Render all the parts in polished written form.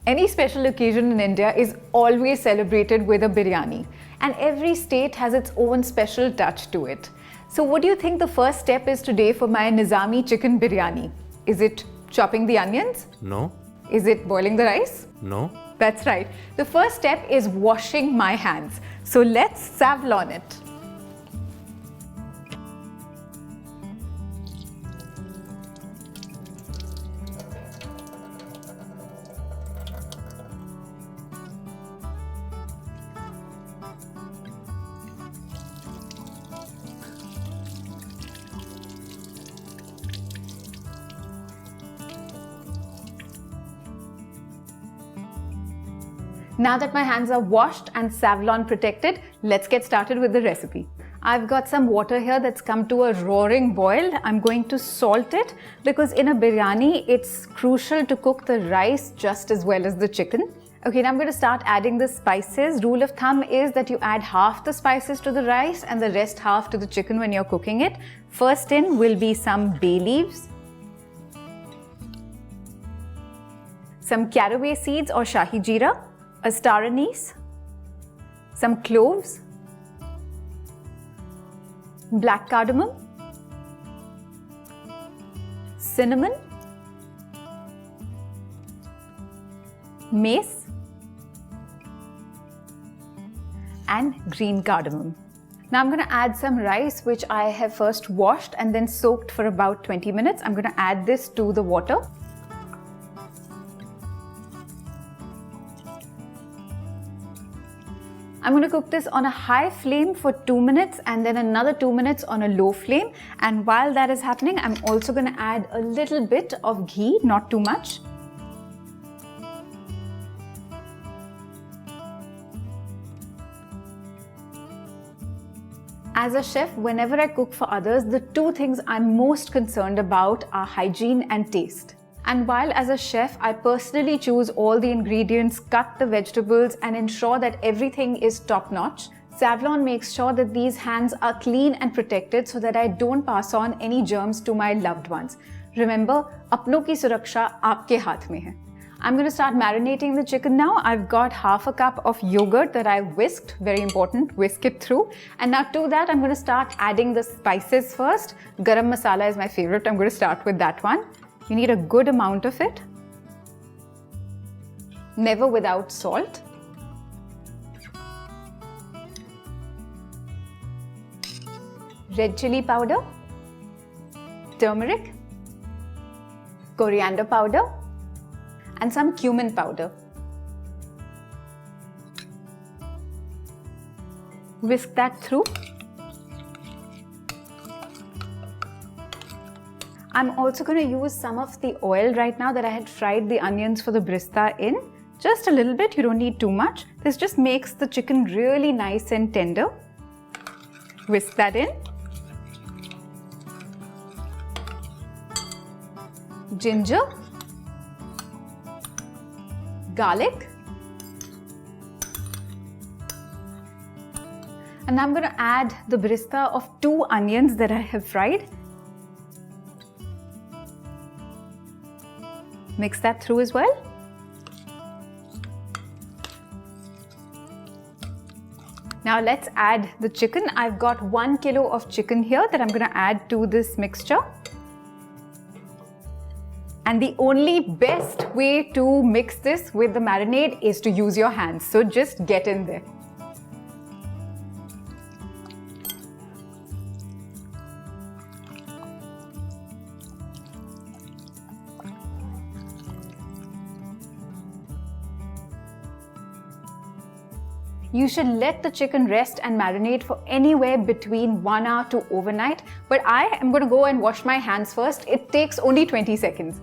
Any special occasion in India is always celebrated with a biryani, and every state has its own special touch to it. So what do you think the first step is today for my Nizami Chicken Biryani? Is it chopping the onions? No. Is it boiling the rice? No. That's right. The first step is washing my hands. So let's Savlon it. Now that my hands are washed and Savlon protected, let's get started with the recipe. I've got some water here that's come to a roaring boil. I'm going to salt it because in a biryani, it's crucial to cook the rice just as well as the chicken. Okay, now I'm going to start adding the spices. Rule of thumb is that you add half the spices to the rice and the rest half to the chicken when you're cooking it. First in will be some bay leaves, some caraway seeds or shahi jeera, a star anise, some cloves, black cardamom, cinnamon, mace, and green cardamom. Now I'm going to add some rice which I have first washed and then soaked for about 20 minutes. I'm going to add this to the water. I'm going to cook this on a high flame for 2 minutes and then another 2 minutes on a low flame. And while that is happening, I'm also going to add a little bit of ghee, not too much. As a chef, whenever I cook for others, the two things I'm most concerned about are hygiene and taste. And while as a chef, I personally choose all the ingredients, cut the vegetables and ensure that everything is top-notch, Savlon makes sure that these hands are clean and protected so that I don't pass on any germs to my loved ones. Remember, apno ki suraksha aapke haath mein hai. I'm going to start marinating the chicken now. I've got half a cup of yogurt that I whisked, very important, whisk it through. And now to that, I'm going to start adding the spices first. Garam masala is my favorite. I'm going to start with that one. You need a good amount of it, never without salt. Red chili powder, turmeric, coriander powder, and some cumin powder. Whisk that through. I'm also going to use some of the oil right now that I had fried the onions for the brista in. Just a little bit, you don't need too much. This just makes the chicken really nice and tender. Whisk that in. Ginger, garlic, and I'm going to add the brista of 2 onions that I have fried. Mix that through as well. Now let's add the chicken. I've got 1 kilo of chicken here that I'm going to add to this mixture. And the only best way to mix this with the marinade is to use your hands. So just get in there. You should let the chicken rest and marinate for anywhere between 1 hour to overnight. But I am going to go and wash my hands first. It takes only 20 seconds.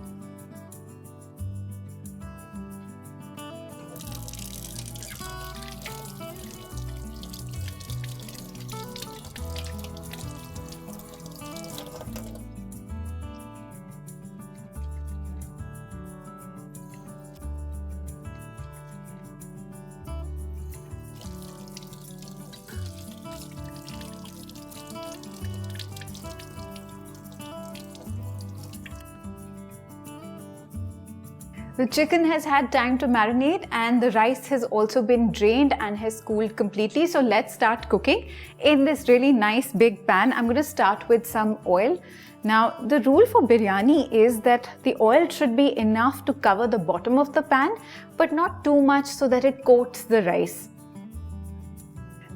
The chicken has had time to marinate and the rice has also been drained and has cooled completely. So let's start cooking. In this really nice big pan, I'm going to start with some oil. Now, the rule for biryani is that the oil should be enough to cover the bottom of the pan, but not too much so that it coats the rice.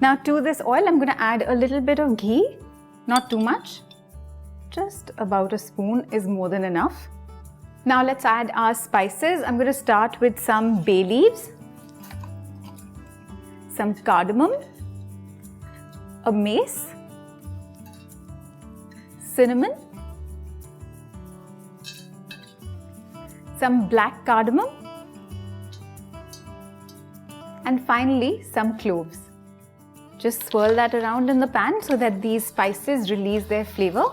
Now, to this oil, I'm going to add a little bit of ghee, not too much. Just about a spoon is more than enough. Now let's add our spices. I'm going to start with some bay leaves, some cardamom, a mace, cinnamon, some black cardamom, and finally some cloves. Just swirl that around in the pan so that these spices release their flavor.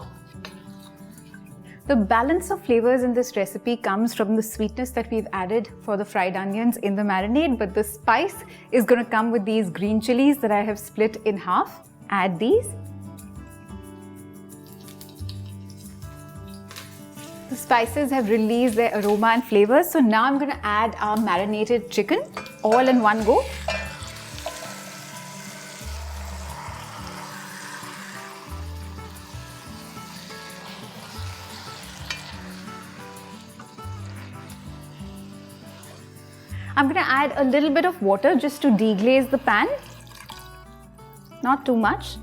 The balance of flavors in this recipe comes from the sweetness that we've added for the fried onions in the marinade, but the spice is going to come with these green chilies that I have split in half. Add these. The spices have released their aroma and flavors, so now I'm going to add our marinated chicken all in one go. I'm going to add a little bit of water just to deglaze the pan, not too much.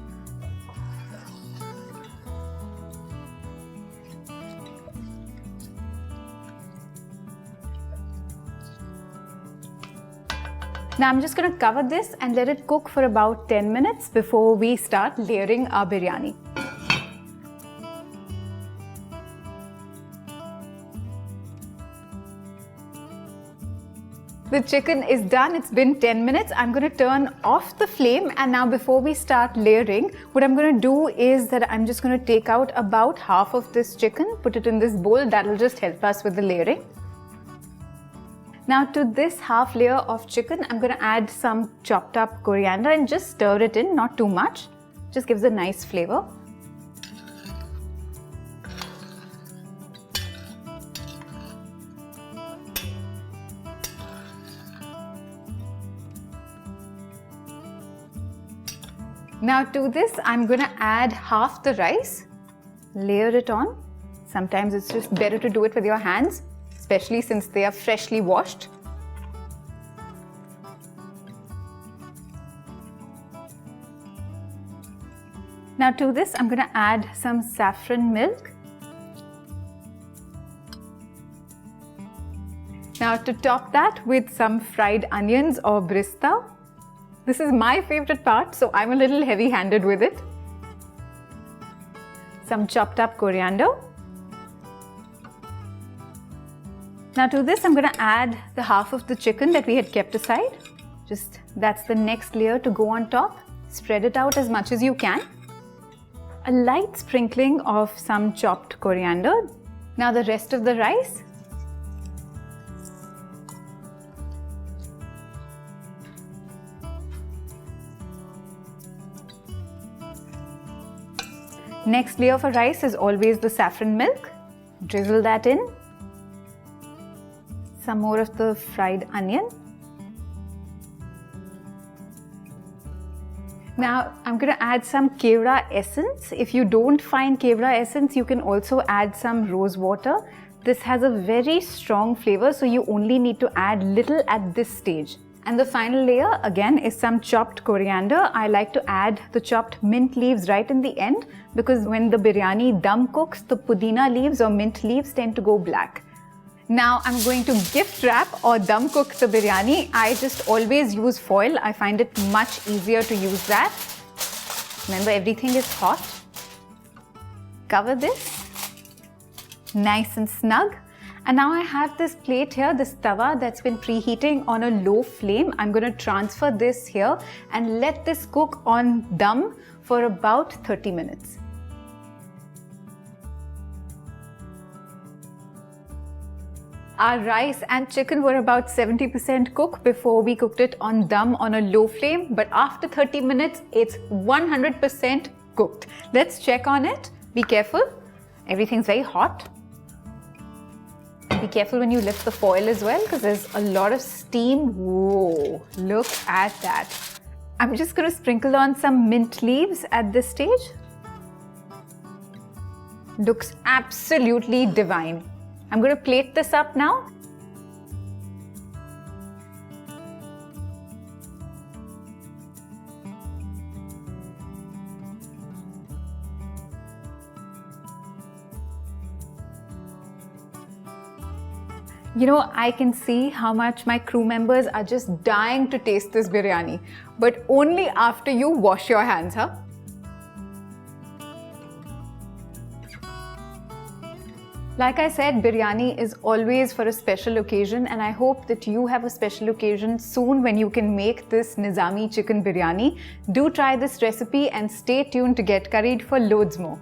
Now I'm just going to cover this and let it cook for about 10 minutes before we start layering our biryani. The chicken is done. It's been 10 minutes. I'm going to turn off the flame, and now before we start layering, what I'm going to do is that I'm just going to take out about half of this chicken, put it in this bowl. That'll just help us with the layering. Now to this half layer of chicken, I'm going to add some chopped up coriander and just stir it in, not too much. Just gives a nice flavor. Now to this, I'm going to add half the rice, layer it on. Sometimes it's just better to do it with your hands, especially since they are freshly washed. Now to this, I'm going to add some saffron milk. Now to top that with some fried onions or brista. This is my favorite part, so I'm a little heavy-handed with it. Some chopped up coriander. Now to this, I'm going to add the half of the chicken that we had kept aside. That's the next layer to go on top. Spread it out as much as you can. A light sprinkling of some chopped coriander. Now the rest of the rice. Next layer for rice is always the saffron milk. Drizzle that in. Some more of the fried onion. Now I'm going to add some kevra essence. If you don't find kevra essence, you can also add some rose water. This has a very strong flavor, so you only need to add little at this stage. And the final layer again is some chopped coriander. I like to add the chopped mint leaves right in the end because when the biryani dum cooks, the pudina leaves or mint leaves tend to go black. Now I'm going to gift wrap or dum cook the biryani. I just always use foil. I find it much easier to use that. Remember, everything is hot. Cover this. Nice and snug. And now I have this plate here, this tawa that's been preheating on a low flame. I'm going to transfer this here and let this cook on dum for about 30 minutes. Our rice and chicken were about 70% cooked before we cooked it on dum on a low flame, but after 30 minutes, it's 100% cooked. Let's check on it. Be careful. Everything's very hot. Be careful when you lift the foil as well because there's a lot of steam. Whoa, look at that. I'm just going to sprinkle on some mint leaves at this stage. Looks absolutely divine. I'm going to plate this up now. You know, I can see how much my crew members are just dying to taste this biryani, but only after you wash your hands, huh? Like I said, biryani is always for a special occasion, and I hope that you have a special occasion soon when you can make this Nizami Chicken Biryani. Do try this recipe and stay tuned to get curried for loads more.